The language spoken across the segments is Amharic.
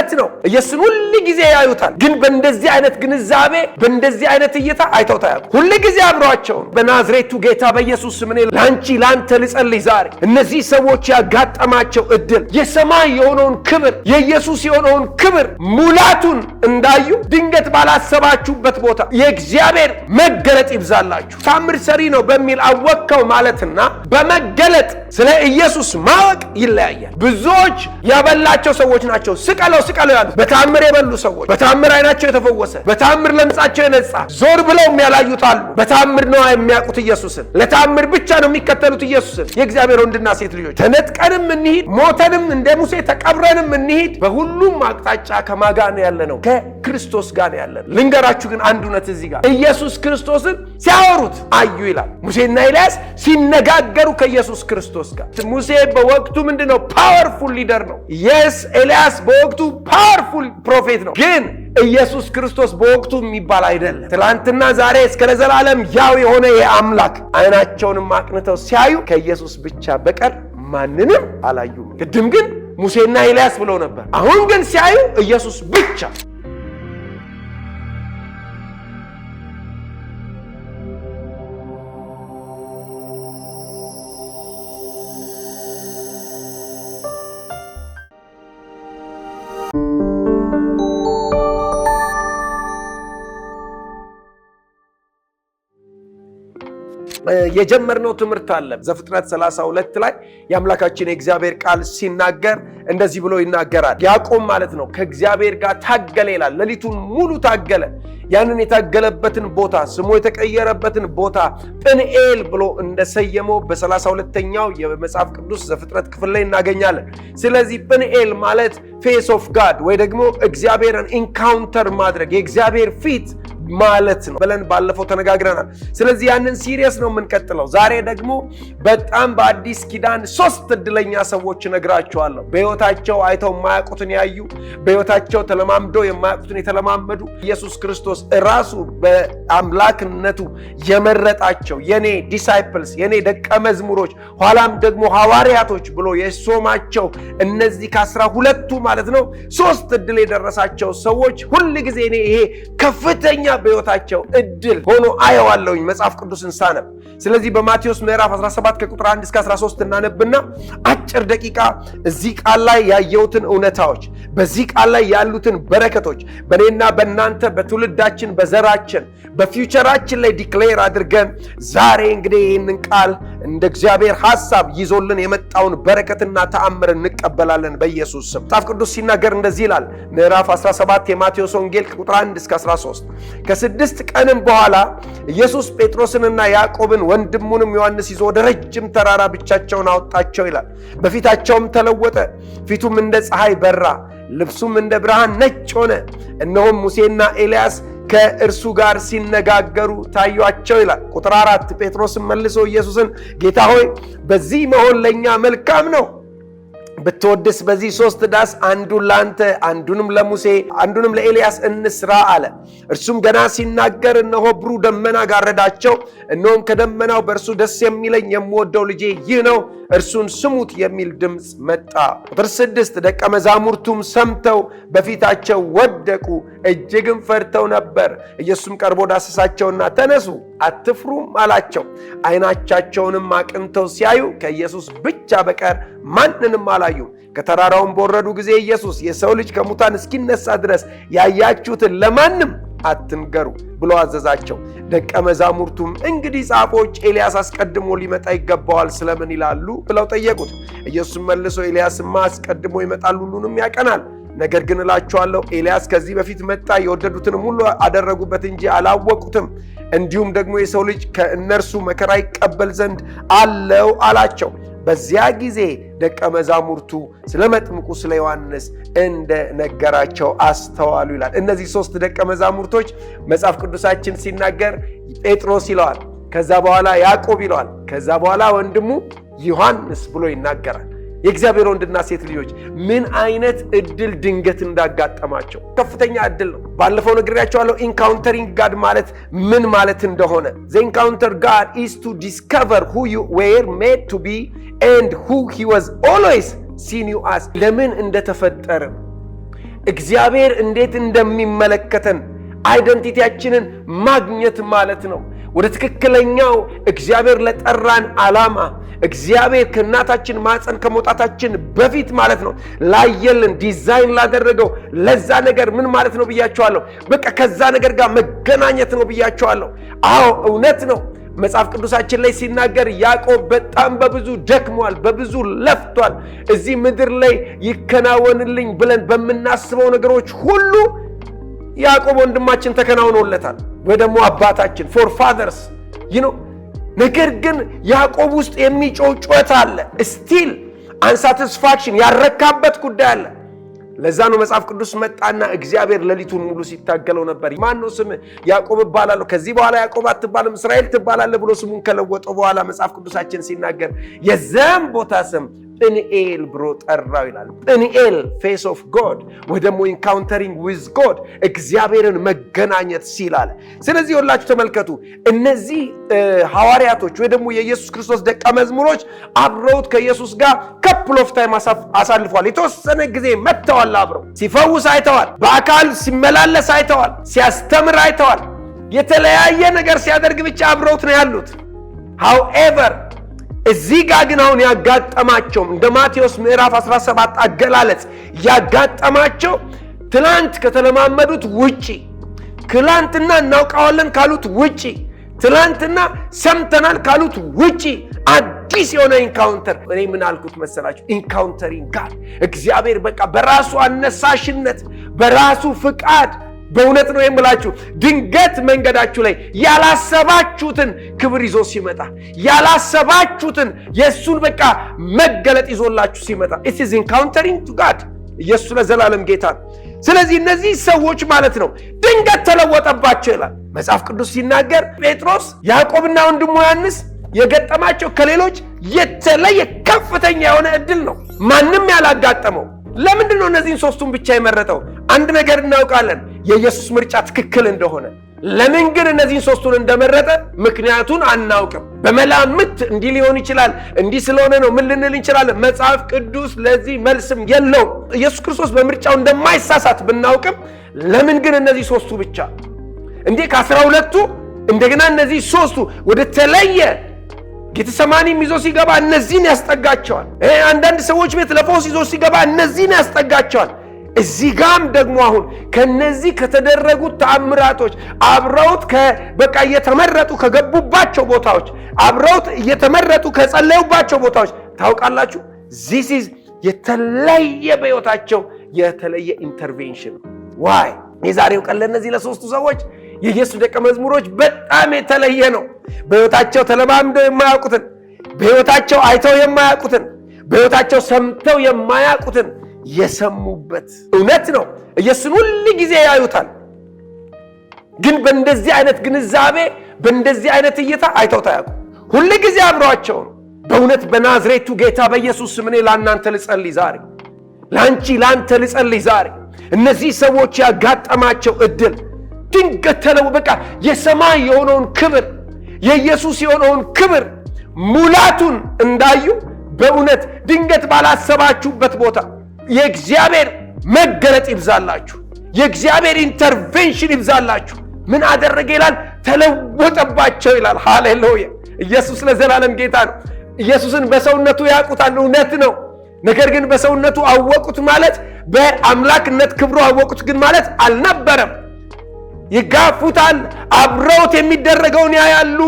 እውነት ነው። ኢየሱስን ሁሉ ጊዜ ያዩታል፣ ግን በእንደዚህ አይነት ግንዛቤ በእንደዚህ አይነት እይታ አይተውት አያውቁም። ሁሉ ጊዜ አብረዋቸው ነው። በናዝሬቱ ጌታ በኢየሱስ ስም እኔ ላንተ ልጸልይ ዛሬ እነዚህ ሰዎች ያጋጠማቸው እድል የሰማይ የሆነውን ክብር የኢየሱስ የሆነውን ክብር ሙላቱን እንዳዩ ድንገት ባላሰባችሁበት ቦታ የእግዚአብሔር መገለጥ ይብዛላችሁ። ታምር ሰሪ ነው በሚል አወቅከው ማለትና በመገለጥ ስለ ኢየሱስ ማወቅ ይለያያል። ብዙዎች ያበላቸው ሰዎች ናቸው ስቀለው ያሉት። በታምር የበሉ ሰዎች፣ በታምር አይናቸው የተፈወሰ፣ በታምር ለምጻቸው የነጻ፣ ዞር ብለው የሚያላዩት አሉ። በታምር ነው የሚያውቁት ኢየሱስን፣ ለታምር ብቻ ነው የሚከተሉት ኢየሱስን። የእግዚአብሔር ወንድና ሴት ልጆች ተነጥቀንም እንሂድ፣ ሞተንም እንደ ሙሴ ተቀብረንም እንሂድ፣ በሁሉም አቅጣጫ ከማን ጋር ነው ያለነው? ከክርስቶስ ጋር ነው ያለነው። ልንገራችሁ ግን አንድ እውነት እዚህ ጋር ኢየሱስ ክርስቶስን ሲያወሩት አዩ ይላል። ሙሴና ኤልያስ ሲነጋገሩ ከኢየሱስ ክርስቶስ ጋር። ሙሴ በወቅቱ ምንድነው? ፓወርፉል ሊደር ነው። የስ ኤልያስ በወቅቱ ፓወርፉል ፕሮፌት ነው። ግን ኢየሱስ ክርስቶስ በወቅቱ የሚባል አይደለም። ትላንትና ዛሬ እስከ ለዘላለም ያው የሆነ የአምላክ አይናቸውንም አቅንተው ሲያዩ ከኢየሱስ ብቻ በቀር ማንንም አላዩም። ቅድም ግን ሙሴና ኤልያስ ብለው ነበር። አሁን ግን ሲያዩ ኢየሱስ ብቻ። የጀመርነው ትምህርት አለ። ዘፍጥረት 32 ላይ የአምላካችን የእግዚአብሔር ቃል ሲናገር እንደዚህ ብሎ ይናገራል። ያዕቆብ ማለት ነው ከእግዚአብሔር ጋር ታገለ ይላል። ሌሊቱን ሙሉ ታገለ። ያንን የታገለበትን ቦታ ስሙ የተቀየረበትን ቦታ ጵንኤል ብሎ እንደሰየመው በ32ኛው የመጽሐፍ ቅዱስ ዘፍጥረት ክፍል ላይ እናገኛለን። ስለዚህ ጵንኤል ማለት ፌስ ኦፍ ጋድ ወይ ደግሞ እግዚአብሔርን ኢንካውንተር ማድረግ የእግዚአብሔር ፊት ማለት ነው ብለን ባለፈው ተነጋግረናል። ስለዚህ ያንን ሲሪየስ ነው የምንቀጥለው። ዛሬ ደግሞ በጣም በአዲስ ኪዳን 3 እድለኛ ሰዎች ነግራቸዋለሁ። በሕይወታቸው አይተው የማያውቁትን ያዩ፣ በሕይወታቸው ተለማምደው የማያውቁትን የተለማመዱ፣ ኢየሱስ ክርስቶስ ራሱ በአምላክነቱ የመረጣቸው የኔ ዲሳይፕልስ የኔ ደቀ መዝሙሮች ኋላም ደግሞ ሐዋርያቶች ብሎ የሾማቸው እነዚህ ከ12ቱ ማለት ነው 3 እድል የደረሳቸው ሰዎች ሁል ጊዜ እኔ ይሄ ከፍተኛ በሕይወታቸው እድል ሆኖ አየዋለሁኝ መጽሐፍ ቅዱስን ሳነብ። ስለዚህ በማቴዎስ ምዕራፍ 17 ከቁጥር 1 እስከ 13 እናነብና አጭር ደቂቃ እዚህ ቃል ላይ ያየሁትን እውነታዎች በዚህ ቃል ላይ ያሉትን በረከቶች በእኔና በእናንተ በትውልዳችን በዘራችን በፊውቸራችን ላይ ዲክሌር አድርገን ዛሬ እንግዲህ ይህንን ቃል እንደ እግዚአብሔር ሐሳብ ይዞልን የመጣውን በረከትና ተአምር እንቀበላለን በኢየሱስ ስም። መጽሐፍ ቅዱስ ሲናገር እንደዚህ ይላል። ምዕራፍ 17 የማቴዎስ ወንጌል ከቁጥር 1 እስከ 13 ከ6 ቀንም በኋላ ኢየሱስ ጴጥሮስንና ያዕቆብን ወንድሙንም ዮሐንስ ይዞ ወደ ረጅም ተራራ ብቻቸውን አወጣቸው ይላል። በፊታቸውም ተለወጠ፣ ፊቱም እንደ ፀሐይ በራ፣ ልብሱም እንደ ብርሃን ነጭ ሆነ። እነሆም ሙሴና ኤልያስ ከእርሱ ጋር ሲነጋገሩ ታዩአቸው ይላል። ቁጥር 4 ጴጥሮስም መልሶ ኢየሱስን ጌታ ሆይ በዚህ መሆን ለእኛ መልካም ነው። ብትወድስ በዚህ 3 ዳስ አንዱን ለአንተ አንዱንም ለሙሴ አንዱንም ለኤልያስ እንስራ አለ። እርሱም ገና ሲናገር እነሆ ብሩህ ደመና ጋረዳቸው። እነሆም ከደመናው በእርሱ ደስ የሚለኝ የምወደው ልጄ ይህ ነው፣ እርሱን ስሙት የሚል ድምፅ መጣ። ቁጥር 6 ደቀ መዛሙርቱም ሰምተው በፊታቸው ወደቁ፣ እጅግም ፈርተው ነበር። ኢየሱስም ቀርቦ ዳሰሳቸውና ተነሱ፣ አትፍሩም አላቸው። ዓይኖቻቸውንም አቅንተው ሲያዩ ከኢየሱስ ብቻ በቀር ማንንም አላዩም። ከተራራውም በወረዱ ጊዜ ኢየሱስ የሰው ልጅ ከሙታን እስኪነሳ ድረስ ያያችሁትን ለማንም አትንገሩ ብሎ አዘዛቸው። ደቀ መዛሙርቱም እንግዲህ ጻፎች ኤልያስ አስቀድሞ ሊመጣ ይገባዋል ስለምን ይላሉ ብለው ጠየቁት። ኢየሱስም መልሶ ኤልያስማ አስቀድሞ ይመጣል፣ ሁሉንም ያቀናል። ነገር ግን እላችኋለሁ ኤልያስ ከዚህ በፊት መጣ፣ የወደዱትንም ሁሉ አደረጉበት እንጂ አላወቁትም። እንዲሁም ደግሞ የሰው ልጅ ከእነርሱ መከራ ይቀበል ዘንድ አለው አላቸው። በዚያ ጊዜ ደቀ መዛሙርቱ ስለ መጥምቁ ስለ ዮሐንስ እንደ ነገራቸው አስተዋሉ ይላል። እነዚህ 3 ደቀ መዛሙርቶች መጽሐፍ ቅዱሳችን ሲናገር ጴጥሮስ ይለዋል፣ ከዛ በኋላ ያዕቆብ ይለዋል፣ ከዛ በኋላ ወንድሙ ዮሐንስ ብሎ ይናገራል። የእግዚአብሔር ወንድና ሴት ልጆች ምን አይነት እድል ድንገት እንዳጋጠማቸው ከፍተኛ እድል ነው። ባለፈው ነግሬያቸዋለሁ ኢንካውንተሪንግ ጋድ ማለት ምን ማለት እንደሆነ። the encounter God is to discover who you were made to be and who he was always seen you as። ለምን እንደተፈጠረ እግዚአብሔር እንዴት እንደሚመለከተን አይደንቲቲያችንን ማግኘት ማለት ነው። ወደ ትክክለኛው እግዚአብሔር ለጠራን ዓላማ እግዚአብሔር ከእናታችን ማፀን ከመውጣታችን በፊት ማለት ነው ላየልን ዲዛይን ላደረገው ለዛ ነገር ምን ማለት ነው ብያቸዋለሁ። በቃ ከዛ ነገር ጋር መገናኘት ነው ብያቸዋለሁ። አዎ እውነት ነው። መጽሐፍ ቅዱሳችን ላይ ሲናገር ያዕቆብ በጣም በብዙ ደክሟል፣ በብዙ ለፍቷል። እዚህ ምድር ላይ ይከናወንልኝ ብለን በምናስበው ነገሮች ሁሉ ያዕቆብ ወንድማችን ተከናውኖለታል፣ ወይ ደግሞ አባታችን ፎር ፋዘርስ ነገር ግን ያዕቆብ ውስጥ የሚጮህ ጩኸት አለ። ስቲል አንሳቲስፋክሽን ያረካበት ጉዳይ አለ። ለዛ ነው መጽሐፍ ቅዱስ መጣና እግዚአብሔር ሌሊቱን ሙሉ ሲታገለው ነበር። ማን ነው ስም? ያዕቆብ እባላለሁ፣ ከዚህ በኋላ ያዕቆብ አትባልም እስራኤል ትባላለህ ብሎ ስሙን ከለወጠው በኋላ መጽሐፍ ቅዱሳችን ሲናገር የዛም ቦታ ስም ጵኒኤል ብሎ ጠራው ይላል። ጵኒኤል ፌስ ኦፍ ጎድ ወይ ደግሞ ኢንካውንተሪንግ ዊዝ ጎድ እግዚአብሔርን መገናኘት ሲል አለ። ስለዚህ ሁላችሁ ተመልከቱ፣ እነዚህ ሐዋርያቶች ወይ ደግሞ የኢየሱስ ክርስቶስ ደቀ መዝሙሮች አብረውት ከኢየሱስ ጋር ካፕል ኦፍ ታይም አሳልፏል። የተወሰነ ጊዜ መጥተዋል፣ አብረው ሲፈውስ አይተዋል፣ በአካል ሲመላለስ አይተዋል፣ ሲያስተምር አይተዋል፣ የተለያየ ነገር ሲያደርግ ብቻ አብረውት ነው ያሉት። ሃውኤቨር እዚህ ጋር ግን አሁን ያጋጠማቸው እንደ ማቴዎስ ምዕራፍ 17 አገላለጽ ያጋጠማቸው ትላንት ከተለማመዱት ውጪ፣ ትላንትና እናውቀዋለን ካሉት ውጪ፣ ትላንትና ሰምተናል ካሉት ውጪ አዲስ የሆነ ኢንካውንተር። እኔ ምን አልኩት መሰላችሁ? ኢንካውንተሪንግ ጋር እግዚአብሔር በቃ በራሱ አነሳሽነት በራሱ ፍቃድ በእውነት ነው የምላችሁ ድንገት መንገዳችሁ ላይ ያላሰባችሁትን ክብር ይዞ ሲመጣ ያላሰባችሁትን የእሱን በቃ መገለጥ ይዞላችሁ ሲመጣ it is encountering to God። ኢየሱስ ለዘላለም ጌታ። ስለዚህ እነዚህ ሰዎች ማለት ነው ድንገት ተለወጠባቸው ይላል መጽሐፍ ቅዱስ ሲናገር። ጴጥሮስ ያዕቆብና ወንድሙ ዮሐንስ የገጠማቸው ከሌሎች የተለየ ከፍተኛ የሆነ እድል ነው፣ ማንም ያላጋጠመው። ለምንድን ነው እነዚህን ሶስቱን ብቻ የመረጠው? አንድ ነገር እናውቃለን፣ የኢየሱስ ምርጫ ትክክል እንደሆነ። ለምን ግን እነዚህን ሶስቱን እንደመረጠ ምክንያቱን አናውቅም። በመላምት እንዲህ ሊሆን ይችላል፣ እንዲህ ስለሆነ ነው ምን ልንል እንችላለን። መጽሐፍ ቅዱስ ለዚህ መልስም የለውም። ኢየሱስ ክርስቶስ በምርጫው እንደማይሳሳት ብናውቅም ለምን ግን እነዚህ ሶስቱ ብቻ? እንዴ ከ12ቱ እንደገና እነዚህ ሶስቱ ወደ ተለየ ጌተሰማኒም ይዞ ሲገባ እነዚህን ያስጠጋቸዋል። አንዳንድ ሰዎች ቤት ለፈውስ ይዞ ሲገባ እነዚህን ያስጠጋቸዋል። እዚህ ጋም ደግሞ አሁን ከነዚህ ከተደረጉት ተአምራቶች አብረውት በቃ እየተመረጡ ከገቡባቸው ቦታዎች አብረውት እየተመረጡ ከጸለዩባቸው ቦታዎች ታውቃላችሁ፣ this is የተለየ በሕይወታቸው የተለየ ኢንተርቬንሽን። ዋይ የዛሬው ቀን ለነዚህ ለሶስቱ ሰዎች የኢየሱስ ደቀ መዝሙሮች በጣም የተለየ ነው። በሕይወታቸው ተለማምደው የማያውቁትን፣ በሕይወታቸው አይተው የማያውቁትን፣ በሕይወታቸው ሰምተው የማያውቁትን የሰሙበት። እውነት ነው ኢየሱስን ሁል ጊዜ ያዩታል፣ ግን በእንደዚህ አይነት ግንዛቤ በእንደዚህ አይነት እይታ አይተውት አያውቁም። ሁል ጊዜ አብረዋቸው ነው። በእውነት በናዝሬቱ ጌታ በኢየሱስ ስም እኔ ለእናንተ ልጸልይ ዛሬ፣ ለአንቺ ለአንተ ልጸልይ ዛሬ። እነዚህ ሰዎች ያጋጠማቸው እድል ድንገት ተለው በቃ የሰማይ የሆነውን ክብር የኢየሱስ የሆነውን ክብር ሙላቱን እንዳዩ በእውነት ድንገት ባላሰባችሁበት ቦታ የእግዚአብሔር መገለጥ ይብዛላችሁ፣ የእግዚአብሔር ኢንተርቬንሽን ይብዛላችሁ። ምን አደረገ ይላል? ተለወጠባቸው ይላል። ሃሌሉያ! ኢየሱስ ለዘላለም ጌታ ነው። ኢየሱስን በሰውነቱ ያውቁታል፣ እውነት ነው። ነገር ግን በሰውነቱ አወቁት ማለት በአምላክነት ክብሩ አወቁት ግን ማለት አልነበረም። ይጋፉታል፣ አብረውት የሚደረገውን ያያሉ፣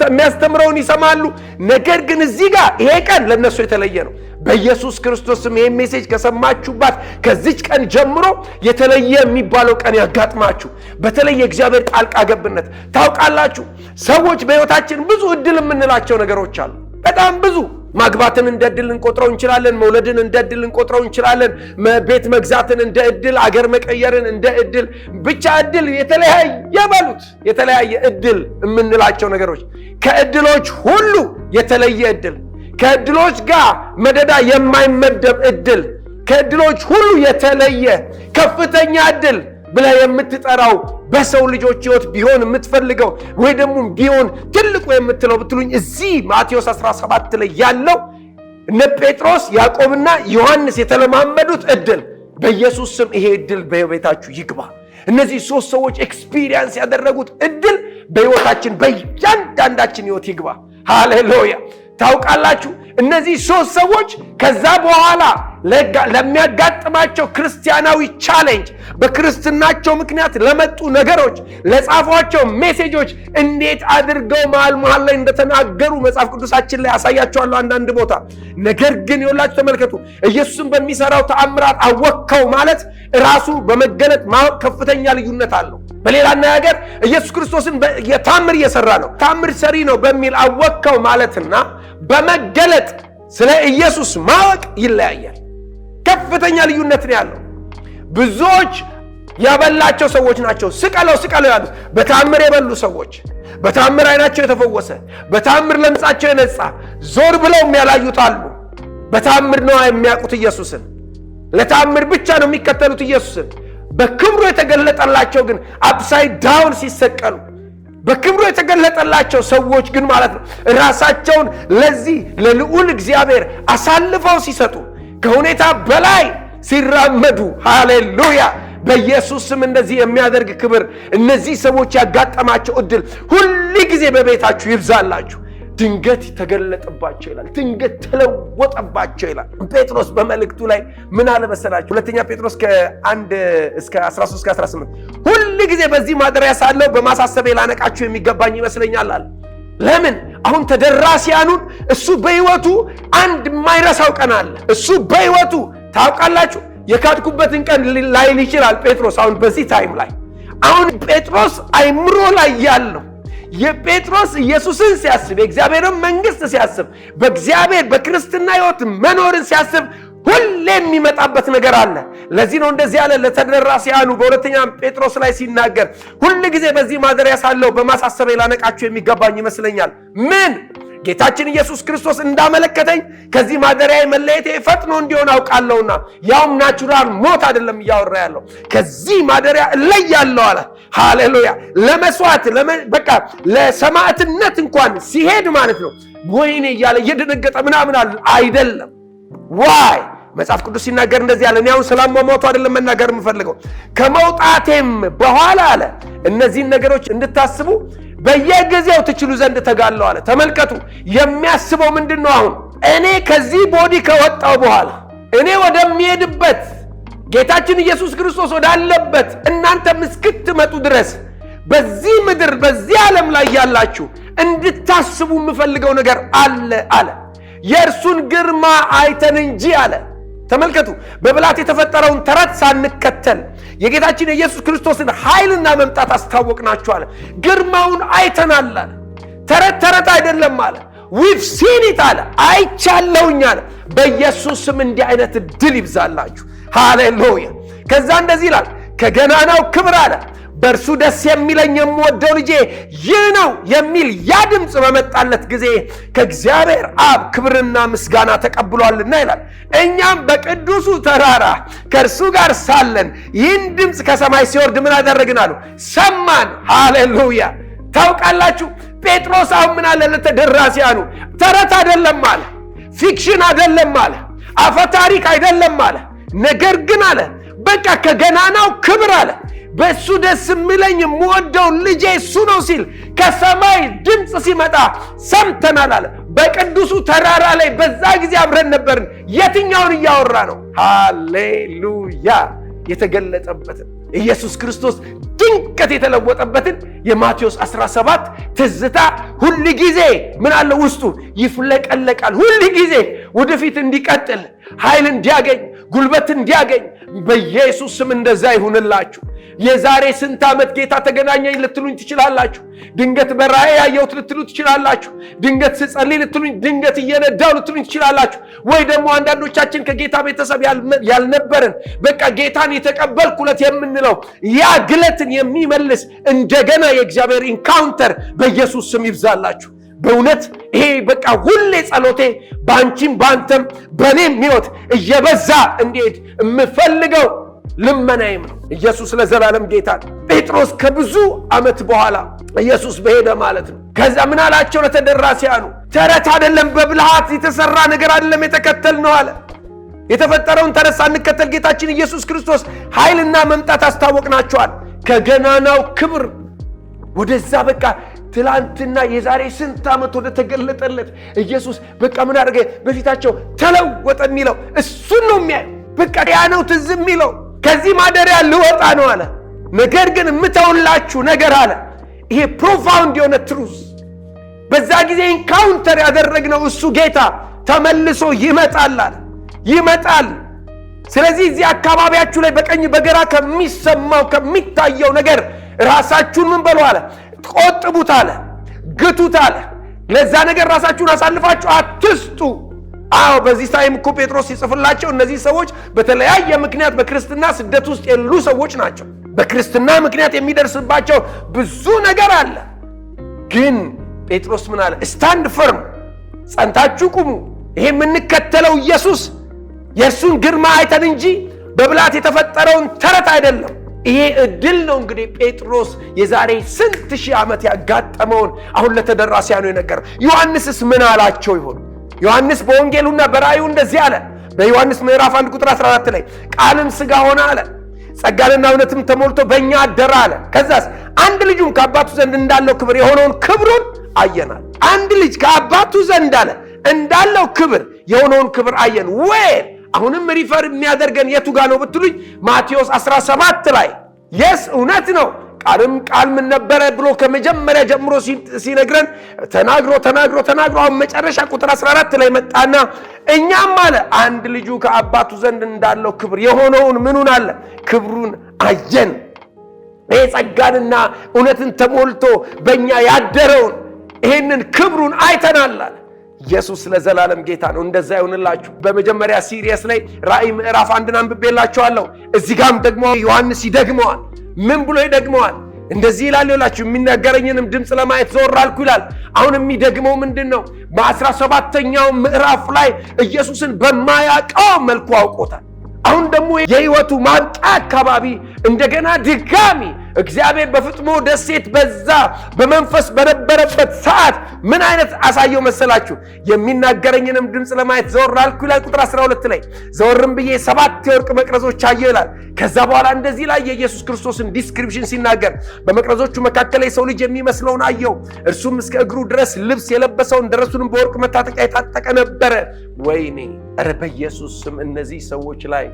የሚያስተምረውን ይሰማሉ። ነገር ግን እዚህ ጋር ይሄ ቀን ለነሱ የተለየ ነው። በኢየሱስ ክርስቶስም ይሄ ሜሴጅ ከሰማችሁባት ከዚች ቀን ጀምሮ የተለየ የሚባለው ቀን ያጋጥማችሁ። በተለይ የእግዚአብሔር ጣልቃ ገብነት ታውቃላችሁ። ሰዎች በሕይወታችን ብዙ እድል የምንላቸው ነገሮች አሉ። በጣም ብዙ ማግባትን እንደ እድል እንቆጥረው እንችላለን። መውለድን እንደ እድል እንቆጥረው እንችላለን። ቤት መግዛትን እንደ እድል፣ አገር መቀየርን እንደ እድል፣ ብቻ እድል የተለያየ በሉት የተለያየ እድል የምንላቸው ነገሮች ከእድሎች ሁሉ የተለየ እድል፣ ከእድሎች ጋር መደዳ የማይመደብ እድል፣ ከእድሎች ሁሉ የተለየ ከፍተኛ እድል ብለህ የምትጠራው በሰው ልጆች ሕይወት ቢሆን የምትፈልገው ወይ ደግሞ ቢሆን ትልቁ የምትለው ብትሉኝ እዚህ ማቴዎስ 17 ላይ ያለው እነ ጴጥሮስ ያዕቆብና ዮሐንስ የተለማመዱት እድል በኢየሱስ ስም ይሄ እድል በቤታችሁ ይግባ። እነዚህ 3 ሰዎች ኤክስፒሪየንስ ያደረጉት እድል በህይወታችን በእያንዳንዳችን ህይወት ይግባ። ሃሌሉያ። ታውቃላችሁ እነዚህ 3 ሰዎች ከዛ በኋላ ለሚያጋጥማቸው ክርስቲያናዊ ቻሌንጅ በክርስትናቸው ምክንያት ለመጡ ነገሮች ለጻፏቸው ሜሴጆች እንዴት አድርገው መሃል ላይ እንደተናገሩ መጽሐፍ ቅዱሳችን ላይ አሳያቸዋለሁ አንዳንድ ቦታ። ነገር ግን ይኸውላችሁ ተመልከቱ፣ ኢየሱስን በሚሰራው ተአምራት አወቅከው ማለት ራሱ በመገለጥ ማወቅ ከፍተኛ ልዩነት አለው። በሌላ ነገር ኢየሱስ ክርስቶስን የታምር እየሰራ ነው፣ ታምር ሰሪ ነው በሚል አወቅከው ማለትና በመገለጥ ስለ ኢየሱስ ማወቅ ይለያያል። ከፍተኛ ልዩነት ነው ያለው። ብዙዎች ያበላቸው ሰዎች ናቸው ስቀለው ያሉት። በታምር የበሉ ሰዎች፣ በታምር አይናቸው የተፈወሰ፣ በታምር ለምጻቸው የነጻ፣ ዞር ብለው የሚያላዩት አሉ። በታምር ነው የሚያውቁት ኢየሱስን፣ ለታምር ብቻ ነው የሚከተሉት ኢየሱስን። በክብሩ የተገለጠላቸው ግን አፕሳይድ ዳውን ሲሰቀሉ በክብሩ የተገለጠላቸው ሰዎች ግን ማለት ነው ራሳቸውን ለዚህ ለልዑል እግዚአብሔር አሳልፈው ሲሰጡ ከሁኔታ በላይ ሲራመዱ፣ ሃሌሉያ። በኢየሱስ ስም እንደዚህ የሚያደርግ ክብር እነዚህ ሰዎች ያጋጠማቸው እድል ሁሉ ጊዜ በቤታችሁ ይብዛላችሁ። ድንገት ተገለጠባቸው ይላል፣ ድንገት ተለወጠባቸው ይላል። ጴጥሮስ በመልእክቱ ላይ ምን አለ መሰላችሁ? ሁለተኛ ጴጥሮስ ከ1 እስከ 13 እስከ 18 ሁሉ ጊዜ በዚህ ማደሪያ ሳለው በማሳሰቢያ ላነቃችሁ የሚገባኝ ይመስለኛል አለ። ለምን? አሁን ተደራሲያኑን እሱ በህይወቱ አንድ የማይረሳው ቀን አለ። እሱ በህይወቱ ታውቃላችሁ የካድኩበትን ቀን ላይል ይችላል ጴጥሮስ። አሁን በዚህ ታይም ላይ አሁን ጴጥሮስ አይምሮ ላይ ያለው የጴጥሮስ ኢየሱስን ሲያስብ የእግዚአብሔርን መንግስት ሲያስብ በእግዚአብሔር በክርስትና ህይወት መኖርን ሲያስብ ሁሌ የሚመጣበት ነገር አለ። ለዚህ ነው እንደዚህ ያለ ለተደራሲያኑ በሁለተኛ ጴጥሮስ ላይ ሲናገር ሁሉ ጊዜ በዚህ ማደሪያ ሳለው በማሳሰቢያ ላነቃችሁ የሚገባኝ ይመስለኛል። ምን? ጌታችን ኢየሱስ ክርስቶስ እንዳመለከተኝ ከዚህ ማደሪያ መለየቴ ፈጥኖ እንዲሆን አውቃለሁና፣ ያውም ናቹራል ሞት አይደለም እያወራ ያለው፣ ከዚህ ማደሪያ እለያለሁ አለ። ሃሌሉያ። ለመስዋዕት በቃ ለሰማዕትነት እንኳን ሲሄድ ማለት ነው ወይኔ እያለ እየደነገጠ ምናምን አይደለም። ዋይ መጽሐፍ ቅዱስ ሲናገር እንደዚህ ያለ። እኔ አሁን ስላሟሟቱ አይደለም መናገር የምፈልገው፣ ከመውጣቴም በኋላ አለ እነዚህን ነገሮች እንድታስቡ በየጊዜው ትችሉ ዘንድ ተጋለው አለ። ተመልከቱ የሚያስበው ምንድነው? አሁን እኔ ከዚህ ቦዲ ከወጣው በኋላ እኔ ወደሚሄድበት ጌታችን ኢየሱስ ክርስቶስ ወዳለበት እናንተም እስክትመጡ ድረስ በዚህ ምድር በዚህ ዓለም ላይ ያላችሁ እንድታስቡ የምፈልገው ነገር አለ። የእርሱን ግርማ አይተን እንጂ አለ። ተመልከቱ በብላት የተፈጠረውን ተረት ሳንከተል የጌታችን የኢየሱስ ክርስቶስን ኃይልና መምጣት አስታወቅናችሁ አለ። ግርማውን አይተናል አለ። ተረት አይደለም አለ። we've seen it አለ። አይቻለሁኝ አለ። በኢየሱስ ስም እንዲህ አይነት ድል ይብዛላችሁ። ሃሌሉያ። ከዛ እንደዚህ ይላል ከገናናው ክብር አለ በእርሱ ደስ የሚለኝ የምወደው ልጄ ይህ ነው የሚል ያ ድምፅ በመጣለት ጊዜ ከእግዚአብሔር አብ ክብርና ምስጋና ተቀብሏልና ይላል። እኛም በቅዱሱ ተራራ ከእርሱ ጋር ሳለን ይህን ድምፅ ከሰማይ ሲወርድ ምን አደረግን አሉ? ሰማን። ሃሌሉያ። ታውቃላችሁ ጴጥሮስ አሁን ምን አለ ለተደራሲያኑ? ተረት አይደለም አለ፣ ፊክሽን አይደለም አለ፣ አፈ ታሪክ አይደለም አለ። ነገር ግን አለ በቃ ከገናናው ክብር አለ በእሱ ደስ የሚለኝ የምወደው ልጄ እሱ ነው ሲል ከሰማይ ድምፅ ሲመጣ ሰምተናል አለ። በቅዱሱ ተራራ ላይ በዛ ጊዜ አብረን ነበርን። የትኛውን እያወራ ነው? ሃሌሉያ። የተገለጠበትን ኢየሱስ ክርስቶስ ድንቀት የተለወጠበትን የማቴዎስ 17 ትዝታ ሁሉ ጊዜ ምን አለ ውስጡ ይፍለቀለቃል። ሁሉ ጊዜ ወደፊት እንዲቀጥል ኃይል እንዲያገኝ ጉልበት እንዲያገኝ በኢየሱስ ስም እንደዛ ይሁንላችሁ። የዛሬ ስንት ዓመት ጌታ ተገናኘኝ ልትሉኝ ትችላላችሁ። ድንገት በራእይ ያየሁት ልትሉ ትችላላችሁ። ድንገት ስጸልይ ልትሉኝ፣ ድንገት እየነዳው ልትሉኝ ትችላላችሁ። ወይ ደግሞ አንዳንዶቻችን ከጌታ ቤተሰብ ያልነበርን በቃ ጌታን የተቀበልኩለት የምንለው ያ ግለትን የሚመልስ እንደገና የእግዚአብሔር ኢንካውንተር በኢየሱስ ስም ይብዛላችሁ። በእውነት ይሄ በቃ ሁሌ ጸሎቴ ባንቺም ባንተም በኔም ሕይወት እየበዛ እንዴት የምፈልገው ልመናይም ነው። ኢየሱስ ለዘላለም ጌታ። ጴጥሮስ ከብዙ ዓመት በኋላ ኢየሱስ በሄደ ማለት ነው። ከዛ ምን አላቸው ለተደራሲያኑ? ተረት አይደለም፣ በብልሃት የተሰራ ነገር አይደለም የተከተልነው አለ። የተፈጠረውን ተረሳ እንከተል ጌታችን ኢየሱስ ክርስቶስ ኃይልና መምጣት አስታወቅናቸዋል። ከገናናው ክብር ወደዛ በቃ ትላንትና የዛሬ ስንት ዓመት ወደ ተገለጠለት ኢየሱስ በቃ ምን አደረገ? በፊታቸው ተለወጠ የሚለው እሱን ነው የሚያዩ። በቃ ያ ነው ትዝ የሚለው። ከዚህ ማደሪያ ልወጣ ነው አለ። ነገር ግን የምተውላችሁ ነገር አለ። ይሄ ፕሮፋውንድ የሆነ ትሩዝ በዛ ጊዜ ኢንካውንተር ያደረግነው እሱ ጌታ ተመልሶ ይመጣል አለ። ይመጣል። ስለዚህ እዚህ አካባቢያችሁ ላይ በቀኝ በግራ ከሚሰማው ከሚታየው ነገር ራሳችሁን ምን በሉ አለ? ቆጥቡት አለ። ግቱት አለ። ለዛ ነገር ራሳችሁን አሳልፋችሁ አትስጡ። አዎ በዚህ ታይም እኮ ጴጥሮስ ሲጽፍላቸው እነዚህ ሰዎች በተለያየ ምክንያት በክርስትና ስደት ውስጥ ያሉ ሰዎች ናቸው። በክርስትና ምክንያት የሚደርስባቸው ብዙ ነገር አለ። ግን ጴጥሮስ ምን አለ? ስታንድ ፈርም፣ ጸንታችሁ ቁሙ። ይሄ የምንከተለው ኢየሱስ የእርሱን ግርማ አይተን እንጂ በብላት የተፈጠረውን ተረት አይደለም። ይሄ እድል ነው እንግዲህ ጴጥሮስ የዛሬ ስንት ሺህ ዓመት ያጋጠመውን አሁን ለተደራሲያኑ የነገረ። ዮሐንስስ ምን አላቸው ይሆን? ዮሐንስ በወንጌሉና በራእዩ እንደዚህ አለ። በዮሐንስ ምዕራፍ 1 ቁጥር 14 ላይ ቃልም ሥጋ ሆነ አለ፣ ጸጋንና እውነትም ተሞልቶ በእኛ አደረ አለ። ከዛስ አንድ ልጁም ከአባቱ ዘንድ እንዳለው ክብር የሆነውን ክብሩን አየናል። አንድ ልጅ ከአባቱ ዘንድ አለ እንዳለው ክብር የሆነውን ክብር አየን። ወይም አሁንም ሪፈር የሚያደርገን የቱ ጋር ነው ብትሉኝ ማቴዎስ 17 ላይ የስ እውነት ነው። ቃል ምን ነበረ ብሎ ከመጀመሪያ ጀምሮ ሲነግረን ተናግሮ አሁን መጨረሻ ቁጥር 14 ላይ መጣና እኛም አለ አንድ ልጁ ከአባቱ ዘንድ እንዳለው ክብር የሆነውን ምኑን አለ ክብሩን አየን። ይሄ ጸጋንና እውነትን ተሞልቶ በእኛ ያደረውን ይሄንን ክብሩን አይተናል አለ። ኢየሱስ ለዘላለም ጌታ ነው። እንደዛ ይሁንላችሁ። በመጀመሪያ ሲሪየስ ላይ ራእይ ምዕራፍ 1 አንብቤላችኋለሁ። እዚህ ጋርም ደግሞ ዮሐንስ ይደግመዋል። ምን ብሎ ይደግመዋል? እንደዚህ ይላል ይላችሁ የሚናገረኝንም ድምፅ ለማየት ዞር አልኩ ይላል። አሁን የሚደግመው ምንድነው? በ17ኛው ምዕራፍ ላይ ኢየሱስን በማያውቀው መልኩ አውቆታል። አሁን ደግሞ የህይወቱ ማብቂያ አካባቢ እንደገና ድጋሚ እግዚአብሔር በፍጥሞ ደሴት በዛ በመንፈስ በነበረበት ሰዓት ምን አይነት አሳየው መሰላችሁ? የሚናገረኝንም ድምፅ ለማየት ዘወር አልኩ ይላል። ቁጥር 12 ላይ ዘወርም ብዬ 7 የወርቅ መቅረዞች አየሁ ይላል። ከዛ በኋላ እንደዚህ ላይ የኢየሱስ ክርስቶስን ዲስክሪፕሽን ሲናገር በመቅረዞቹ መካከል የሰው ልጅ የሚመስለውን አየሁ። እርሱም እስከ እግሩ ድረስ ልብስ የለበሰውን ደረቱንም በወርቅ መታጠቂያ የታጠቀ ነበረ። ወይኔ ኧረ በኢየሱስ ስም እነዚህ ሰዎች ላይ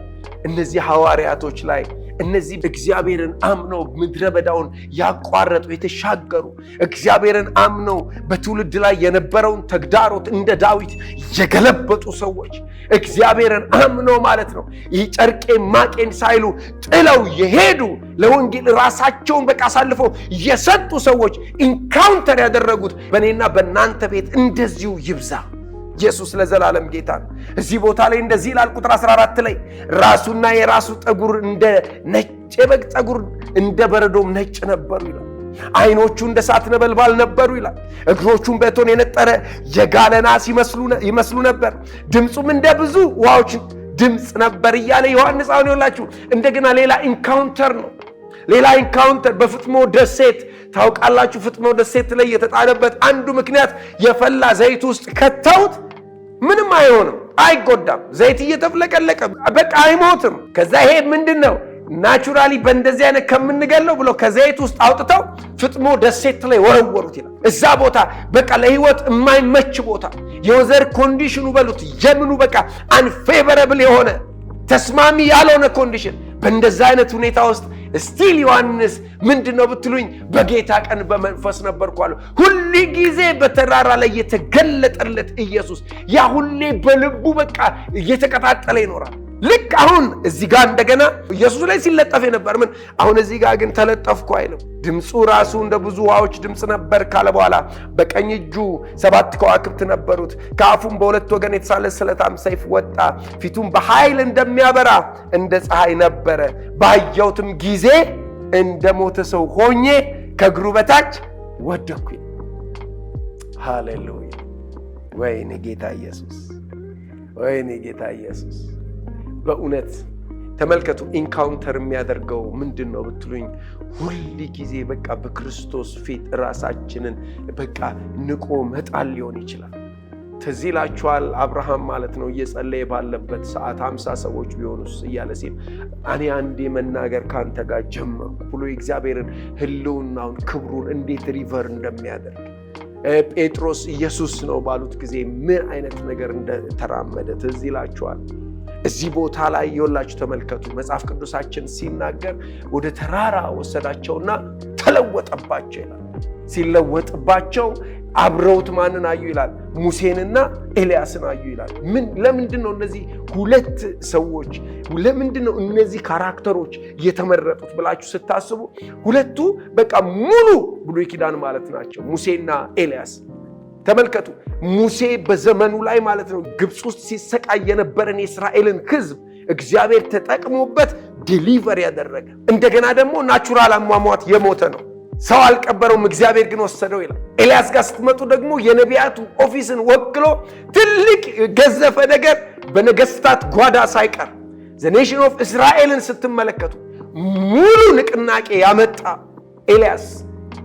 እነዚህ ሐዋርያቶች ላይ እነዚህ እግዚአብሔርን አምነው ምድረ በዳውን ያቋረጡ የተሻገሩ እግዚአብሔርን አምነው በትውልድ ላይ የነበረውን ተግዳሮት እንደ ዳዊት የገለበጡ ሰዎች እግዚአብሔርን አምነው ማለት ነው ይህ ጨርቄን ማቄን ሳይሉ ጥለው የሄዱ ለወንጌል ራሳቸውን በቃ አሳልፈው የሰጡ ሰዎች ኢንካውንተር ያደረጉት በእኔና በእናንተ ቤት እንደዚሁ ይብዛ። ኢየሱስ ለዘላለም ጌታ ነው። እዚህ ቦታ ላይ እንደዚህ ይላል ቁጥር 14 ላይ ራሱና የራሱ ጠጉር እንደ ነጭ የበግ ጠጉር እንደ በረዶም ነጭ ነበሩ ይላል። አይኖቹ እንደ እሳት ነበልባል ነበሩ ይላል። እግሮቹም በእቶን የነጠረ የጋለ ናስ ይመስሉ ነበር። ድምፁም እንደ ብዙ ውሃዎች ድምፅ ነበር እያለ ዮሐንስ አሁን ይላችሁ እንደገና ሌላ ኢንካውንተር ነው። ሌላ ኢንካውንተር በፍጥሞ ደሴት ታውቃላችሁ። ፍጥሞ ደሴት ላይ የተጣለበት አንዱ ምክንያት የፈላ ዘይት ውስጥ ከተውት ምንም አይሆንም፣ አይጎዳም። ዘይት እየተፍለቀለቀ በቃ አይሞትም። ከዛ ይሄ ምንድነው ናቹራሊ በእንደዚህ አይነት ከምንገለው ብሎ ከዘይት ውስጥ አውጥተው ፍጥሞ ደሴት ላይ ወረወሩት ይላል። እዛ ቦታ በቃ ለህይወት የማይመች ቦታ የወዘር ኮንዲሽኑ በሉት የምኑ በቃ አንፌቨረብል የሆነ ተስማሚ ያልሆነ ኮንዲሽን በእንደዛ አይነት ሁኔታ ውስጥ ስቲል ዮሐንስ ምንድነው ብትሉኝ በጌታ ቀን በመንፈስ ነበርኩ አለ። ሁሉ ጊዜ በተራራ ላይ የተገለጠለት ኢየሱስ ያ ሁሌ በልቡ በቃ እየተቀጣጠለ ይኖራል። ልክ አሁን እዚህ ጋር እንደገና ኢየሱስ ላይ ሲለጠፍ የነበር ምን አሁን እዚህ ጋር ግን ተለጠፍኩ አይልም። ድምፁ ራሱ እንደ ብዙ ውሃዎች ድምፅ ነበር ካለ በኋላ በቀኝ እጁ 7 ከዋክብት ነበሩት። ከአፉም በሁለት ወገን የተሳለ ስለታም ሰይፍ ወጣ። ፊቱም በኃይል እንደሚያበራ እንደ ፀሐይ ነበረ። ባየሁትም ጊዜ እንደ ሞተ ሰው ሆኜ ከእግሩ በታች ወደኩ። ሃሌሉያ! ወይኔ ጌታ ኢየሱስ፣ ወይኔ ጌታ ኢየሱስ። በእውነት ተመልከቱ። ኢንካውንተር የሚያደርገው ምንድነው ብትሉኝ ሁል ጊዜ በቃ በክርስቶስ ፊት ራሳችንን በቃ ንቆ መጣል ሊሆን ይችላል። ትዝ ይላችኋል አብርሃም ማለት ነው እየጸለየ ባለበት ሰዓት 50 ሰዎች ቢሆኑስ እያለ ሲል እኔ አንዴ መናገር ካንተ ጋር ጀመርኩ ብሎ እግዚአብሔርን ህልውናውን ክብሩን እንዴት ሪቨር እንደሚያደርግ ጴጥሮስ ኢየሱስ ነው ባሉት ጊዜ ምን አይነት ነገር እንደተራመደ ትዝ ይላችኋል። እዚህ ቦታ ላይ ይወላችሁ ተመልከቱ። መጽሐፍ ቅዱሳችን ሲናገር ወደ ተራራ ወሰዳቸውና ተለወጠባቸው ይላል። ሲለወጥባቸው አብረውት ማንን አዩ ይላል? ሙሴንና ኤልያስን አዩ ይላል። ለምንድን ነው እነዚህ ሁለት ሰዎች ለምንድን ነው እነዚህ ካራክተሮች የተመረጡት ብላችሁ ስታስቡ ሁለቱ በቃ ሙሉ ብሉይ ኪዳን ማለት ናቸው። ሙሴና ኤልያስ ተመልከቱ። ሙሴ በዘመኑ ላይ ማለት ነው ግብፅ ውስጥ ሲሰቃይ የነበረን የእስራኤልን ሕዝብ እግዚአብሔር ተጠቅሞበት ዲሊቨር ያደረገ እንደገና ደግሞ ናቹራል አሟሟት የሞተ ነው። ሰው አልቀበረውም፣ እግዚአብሔር ግን ወሰደው ይላል። ኤልያስ ጋር ስትመጡ ደግሞ የነቢያቱ ኦፊስን ወክሎ ትልቅ ገዘፈ ነገር በነገስታት ጓዳ ሳይቀር ዘ ኔሽን ኦፍ እስራኤልን ስትመለከቱ ሙሉ ንቅናቄ ያመጣ ኤልያስ።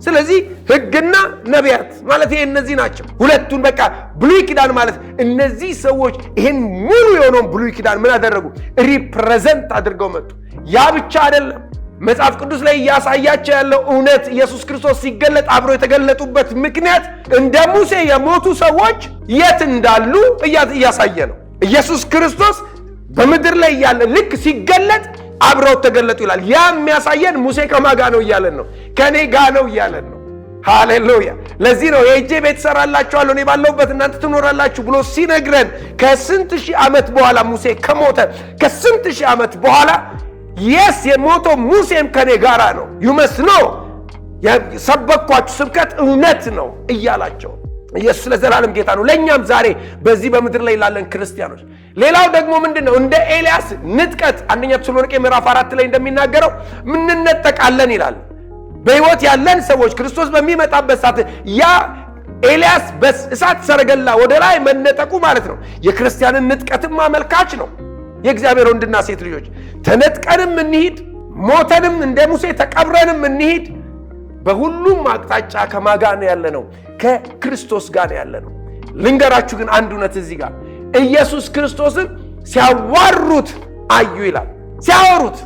ስለዚህ ሕግና ነቢያት ማለት ይሄ እነዚህ ናቸው ሁለቱን። በቃ ብሉይ ኪዳን ማለት እነዚህ ሰዎች ይሄን ሙሉ የሆነውን ብሉይ ኪዳን ምን አደረጉ? ሪፕሬዘንት አድርገው መጡ። ያ ብቻ አይደለም። መጽሐፍ ቅዱስ ላይ እያሳያቸው ያለው እውነት ኢየሱስ ክርስቶስ ሲገለጥ አብሮ የተገለጡበት ምክንያት እንደ ሙሴ የሞቱ ሰዎች የት እንዳሉ እያሳየ ነው። ኢየሱስ ክርስቶስ በምድር ላይ ያለ ልክ ሲገለጥ አብረው ተገለጡ ይላል። ያ የሚያሳየን ሙሴ ከማጋ ነው እያለን ነው፣ ከኔ ጋር ነው እያለን ነው። ሃሌሉያ! ለዚህ ነው የእጄ ቤት ሰራላችኋለሁ እኔ ባለሁበት እናንተ ትኖራላችሁ ብሎ ሲነግረን ከስንት ሺህ ዓመት በኋላ ሙሴ ከሞተ ከስንት ሺህ ዓመት በኋላ የስ የሞተው ሙሴም ከኔ ጋራ ነው ዩመስ ነው የሰበኳችሁ ስብከት እውነት ነው እያላቸው ኢየሱስ ለዘላለም ጌታ ነው። ለእኛም ዛሬ በዚህ በምድር ላይ ላለን ክርስቲያኖች ሌላው ደግሞ ምንድነው እንደ ኤልያስ ንጥቀት አንደኛ ተሰሎንቄ ምዕራፍ 4 ላይ እንደሚናገረው ምንነጠቃለን ይላል። በሕይወት ያለን ሰዎች ክርስቶስ በሚመጣበት ሰዓት ያ ኤልያስ በእሳት ሰረገላ ወደ ላይ መነጠቁ ማለት ነው የክርስቲያንን ንጥቀትም አመልካች ነው። የእግዚአብሔር ወንድና ሴት ልጆች ተነጥቀንም እንሂድ ሞተንም እንደ ሙሴ ተቀብረንም እንሂድ በሁሉም አቅጣጫ ከማጋን ያለ ነው ከክርስቶስ ጋር ያለ ነው። ልንገራችሁ ግን አንድ እውነት እዚህ ጋር ኢየሱስ ክርስቶስን ሲያዋሩት አዩ ይላል። ሲያወሩት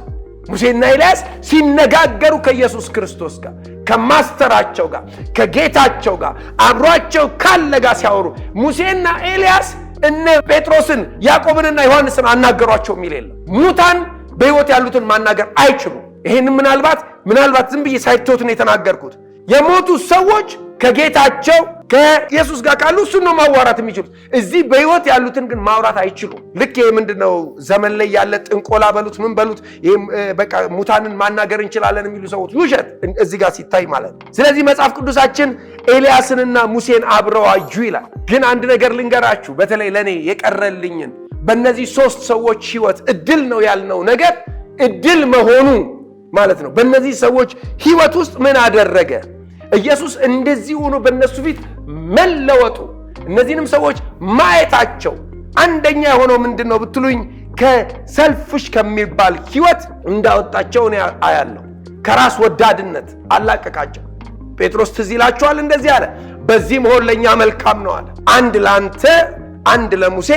ሙሴና ኤልያስ ሲነጋገሩ ከኢየሱስ ክርስቶስ ጋር ከማስተራቸው ጋር ከጌታቸው ጋር አብሯቸው ካለ ጋር ሲያወሩ ሙሴና ኤልያስ እነ ጴጥሮስን ያዕቆብንና ዮሐንስን አናገሯቸው የሚል የለም። ሙታን በሕይወት ያሉትን ማናገር አይችሉም። ይሄን ምናልባት ዝም ብዬ ሳይተውት ነው የተናገርኩት። የሞቱ ሰዎች ከጌታቸው ከኢየሱስ ጋር ካሉ እሱን ነው ማዋራት የሚችሉት። እዚህ በሕይወት ያሉትን ግን ማውራት አይችሉም። ልክ ይሄ ምንድነው ዘመን ላይ ያለ ጥንቆላ በሉት ምን በሉት በቃ ሙታንን ማናገር እንችላለን የሚሉ ሰዎች ውሸት እዚህ ጋር ሲታይ ማለት ነው። ስለዚህ መጽሐፍ ቅዱሳችን ኤልያስንና ሙሴን አብረው አዩ ይላል። ግን አንድ ነገር ልንገራችሁ፣ በተለይ ለኔ የቀረልኝን በእነዚህ ሶስት ሰዎች ሕይወት እድል ነው ያልነው ነገር እድል መሆኑ ማለት ነው። በእነዚህ ሰዎች ሕይወት ውስጥ ምን አደረገ? ኢየሱስ እንደዚህ ሆኖ በእነሱ ፊት መለወጡ እነዚህንም ሰዎች ማየታቸው አንደኛ የሆነው ምንድነው ብትሉኝ ከሰልፍሽ ከሚባል ሕይወት እንዳወጣቸው ነው አያለው። ከራስ ወዳድነት አላቀቃቸው። ጴጥሮስ ትዝ ይላችኋል እንደዚህ አለ፣ በዚህ መሆን ለኛ መልካም ነው አለ። አንድ ለአንተ አንድ ለሙሴ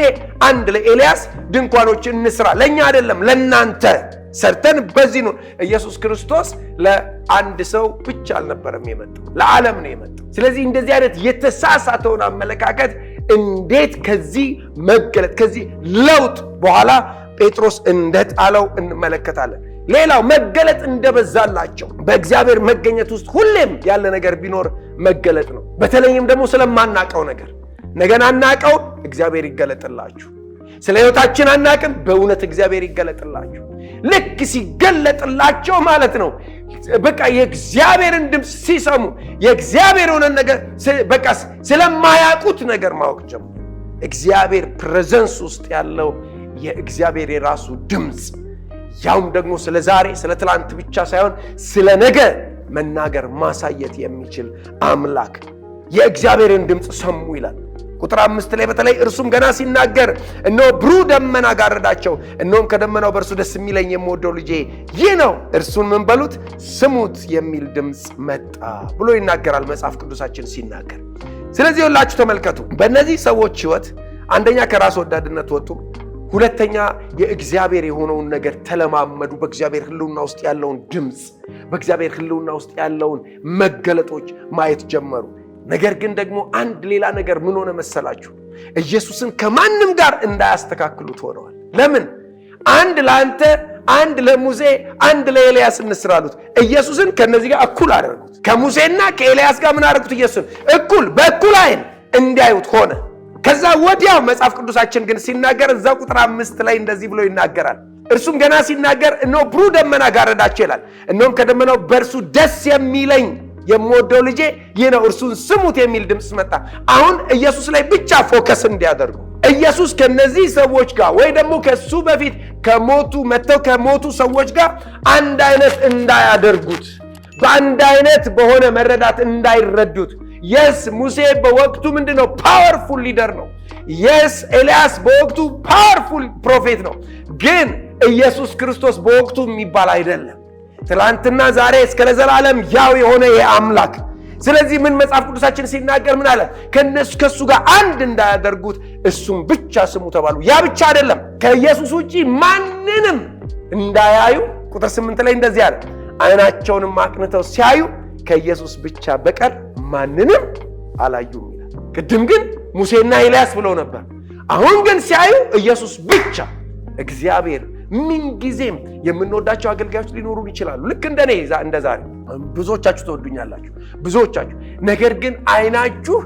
አንድ ለኤልያስ ድንኳኖች እንስራ። ለኛ አይደለም ለናንተ ሰርተን በዚህ ነው። ኢየሱስ ክርስቶስ ለአንድ ሰው ብቻ አልነበረም የመጣው፣ ለዓለም ነው የመጣው። ስለዚህ እንደዚህ አይነት የተሳሳተውን አመለካከት እንዴት ከዚህ መገለጥ ከዚህ ለውጥ በኋላ ጴጥሮስ እንደጣለው እንመለከታለን። ሌላው መገለጥ እንደበዛላቸው በእግዚአብሔር መገኘት ውስጥ ሁሌም ያለ ነገር ቢኖር መገለጥ ነው። በተለይም ደግሞ ስለማናቀው ነገር ነገን አናቀው፣ እግዚአብሔር ይገለጥላችሁ። ስለ ሕይወታችን አናቅም፣ በእውነት እግዚአብሔር ይገለጥላችሁ። ልክ ሲገለጥላቸው ማለት ነው በቃ የእግዚአብሔርን ድምፅ ሲሰሙ የእግዚአብሔር የሆነ ነገር በቃ ስለማያውቁት ነገር ማወቅ ጀመሩ። እግዚአብሔር ፕሬዘንስ ውስጥ ያለው የእግዚአብሔር የራሱ ድምፅ ያውም ደግሞ ስለ ዛሬ ስለ ትላንት ብቻ ሳይሆን ስለ ነገ መናገር ማሳየት የሚችል አምላክ የእግዚአብሔርን ድምፅ ሰሙ ይላል። ቁጥር 5 ላይ በተለይ እርሱም ገና ሲናገር እነሆ ብሩህ ደመና ጋረዳቸው፣ እነሆም ከደመናው በእርሱ ደስ የሚለኝ የምወደው ልጄ ይህ ነው፣ እርሱን ምን በሉት ስሙት የሚል ድምፅ መጣ ብሎ ይናገራል መጽሐፍ ቅዱሳችን ሲናገር። ስለዚህ ሁላችሁ ተመልከቱ። በእነዚህ ሰዎች ህይወት አንደኛ ከራስ ወዳድነት ወጡ፣ ሁለተኛ የእግዚአብሔር የሆነውን ነገር ተለማመዱ። በእግዚአብሔር ህልውና ውስጥ ያለውን ድምፅ፣ በእግዚአብሔር ህልውና ውስጥ ያለውን መገለጦች ማየት ጀመሩ። ነገር ግን ደግሞ አንድ ሌላ ነገር ምን ሆነ መሰላችሁ? ኢየሱስን ከማንም ጋር እንዳያስተካክሉት ሆነዋል። ለምን? አንድ ለአንተ፣ አንድ ለሙሴ፣ አንድ ለኤልያስ እንስራሉት። ኢየሱስን ከነዚህ ጋር እኩል አደረጉት። ከሙሴና ከኤልያስ ጋር ምን አደረጉት? ኢየሱስን እኩል በእኩል አይን እንዲያዩት ሆነ። ከዛ ወዲያው መጽሐፍ ቅዱሳችን ግን ሲናገር እዛ ቁጥር 5 ላይ እንደዚህ ብሎ ይናገራል። እርሱም ገና ሲናገር እነሆ ብሩህ ደመና ጋረዳቸው ይላል። እነሆም ከደመናው በእርሱ ደስ የሚለኝ የምወደው ልጄ ይህ ነው እርሱን ስሙት የሚል ድምፅ መጣ። አሁን ኢየሱስ ላይ ብቻ ፎከስ እንዲያደርጉ፣ ኢየሱስ ከነዚህ ሰዎች ጋር ወይ ደግሞ ከሱ በፊት ከሞቱ ሰዎች ጋር አንድ አይነት እንዳያደርጉት፣ በአንድ አይነት በሆነ መረዳት እንዳይረዱት። የስ ሙሴ በወቅቱ ምንድነው? ፓወርፉል ሊደር ነው። የስ ኤልያስ በወቅቱ ፓወርፉል ፕሮፌት ነው። ግን ኢየሱስ ክርስቶስ በወቅቱ የሚባል አይደለም። ትላንትና ዛሬ እስከ ለዘላለም ያው የሆነ የአምላክ። ስለዚህ ምን መጽሐፍ ቅዱሳችን ሲናገር ምን አለ? ከሱ ጋር አንድ እንዳያደርጉት እሱም ብቻ ስሙ ተባሉ። ያ ብቻ አይደለም፣ ከኢየሱስ ውጪ ማንንም እንዳያዩ ቁጥር 8 ላይ እንደዚህ አለ፣ አይናቸውንም አቅንተው ሲያዩ ከኢየሱስ ብቻ በቀር ማንንም አላዩም ይላል። ቅድም ግን ሙሴና ኤልያስ ብለው ነበር። አሁን ግን ሲያዩ ኢየሱስ ብቻ። እግዚአብሔር ምንጊዜም የምንወዳቸው አገልጋዮች ሊኖሩን ይችላሉ። ልክ እንደኔ እንደ ዛሬ ብዙዎቻችሁ ትወዱኛላችሁ፣ ብዙዎቻችሁ። ነገር ግን አይናችሁ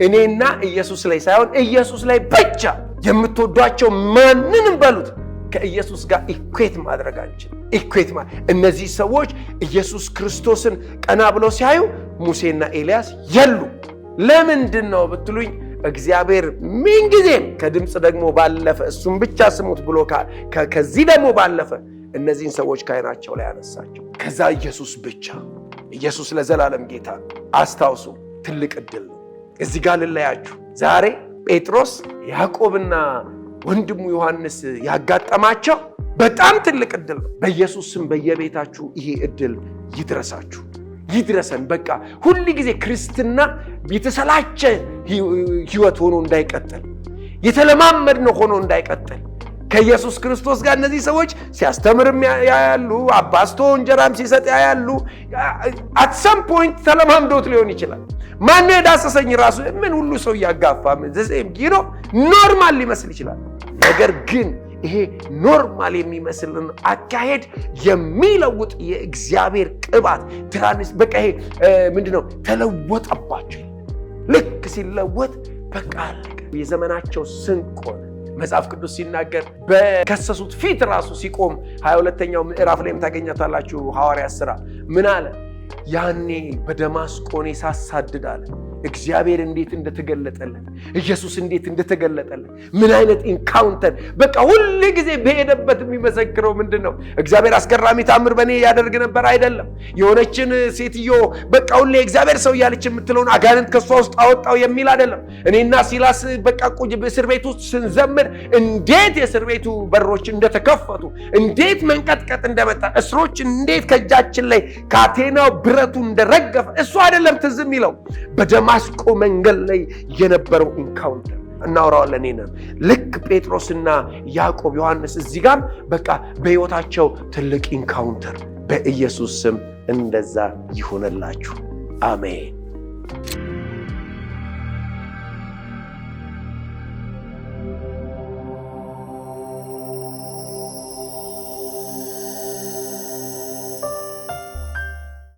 እኔና ኢየሱስ ላይ ሳይሆን ኢየሱስ ላይ ብቻ። የምትወዷቸው ማንንም በሉት ከኢየሱስ ጋር ኢኩዌት ማድረግ አንችል። እነዚህ ሰዎች ኢየሱስ ክርስቶስን ቀና ብለው ሲያዩ ሙሴና ኤልያስ የሉ። ለምንድን ነው ብትሉኝ፣ እግዚአብሔር ምንጊዜም ከድምፅ ደግሞ ባለፈ እሱም ብቻ ስሙት ብሎ ከዚህ ደግሞ ባለፈ እነዚህን ሰዎች ከዓይናቸው ላይ ያነሳቸው። ከዛ ኢየሱስ ብቻ። ኢየሱስ ለዘላለም ጌታ። አስታውሱ፣ ትልቅ ዕድል ነው። እዚህ ጋር ልለያችሁ። ዛሬ ጴጥሮስ ያዕቆብና ወንድሙ ዮሐንስ ያጋጠማቸው በጣም ትልቅ ዕድል ነው። በኢየሱስ ስም በየቤታችሁ ይሄ ዕድል ይድረሳችሁ፣ ይድረሰን። በቃ ሁሉ ጊዜ ክርስትና የተሰላቸ ህይወት ሆኖ እንዳይቀጥል፣ የተለማመድነው ሆኖ እንዳይቀጥል። ከኢየሱስ ክርስቶስ ጋር እነዚህ ሰዎች ሲያስተምርም ያያሉ፣ አባስቶ እንጀራም ሲሰጥ ያያሉ። at some point ተለማምዶት ሊሆን ይችላል። ማን የዳሰሰኝ ራሱ ምን ሁሉ ሰው ያጋፋ ኖርማል ሊመስል ይችላል። ነገር ግን ይሄ ኖርማል የሚመስልን አካሄድ የሚለውጥ የእግዚአብሔር ቅባት በቃ ይሄ ምንድነው? ተለወጠባቸው። ልክ ሲለወጥ በቃ አለቀ። የዘመናቸው ስንቅ ሆነ። መጽሐፍ ቅዱስ ሲናገር በከሰሱት ፊት ራሱ ሲቆም 22ኛው ምዕራፍ ላይም ታገኛታላችሁ። ሐዋርያት ሥራ ምን አለ? ያኔ በደማስቆ እኔ ሳሳድድ አለ እግዚአብሔር እንዴት እንደተገለጠለት፣ ኢየሱስ እንዴት እንደተገለጠለት፣ ምን አይነት ኢንካውንተር። በቃ ሁሉ ጊዜ በሄደበት የሚመሰክረው ምንድነው? እግዚአብሔር አስገራሚ ታምር በእኔ ያደርግ ነበር አይደለም። የሆነችን ሴትዮ በቃ ሁሌ እግዚአብሔር ሰው እያለች የምትለውን አጋንንት ከሷ ውስጥ አወጣው የሚል አይደለም። እኔና ሲላስ በቃ እስር ቤት ውስጥ ስንዘምር እንዴት የእስር ቤቱ በሮች እንደተከፈቱ፣ እንዴት መንቀጥቀጥ እንደመጣ፣ እስሮች እንዴት ከእጃችን ላይ ካቴናው ብረቱ እንደረገፈ እሱ አይደለም ትዝ የሚለው በደማስቆ መንገድ ላይ የነበረው ኢንካውንተር እናወራዋለን። ልክ ጴጥሮስና ያዕቆብ ዮሐንስ እዚህ ጋር በቃ በሕይወታቸው ትልቅ ኢንካውንተር። በኢየሱስ ስም እንደዛ ይሆነላችሁ። አሜን።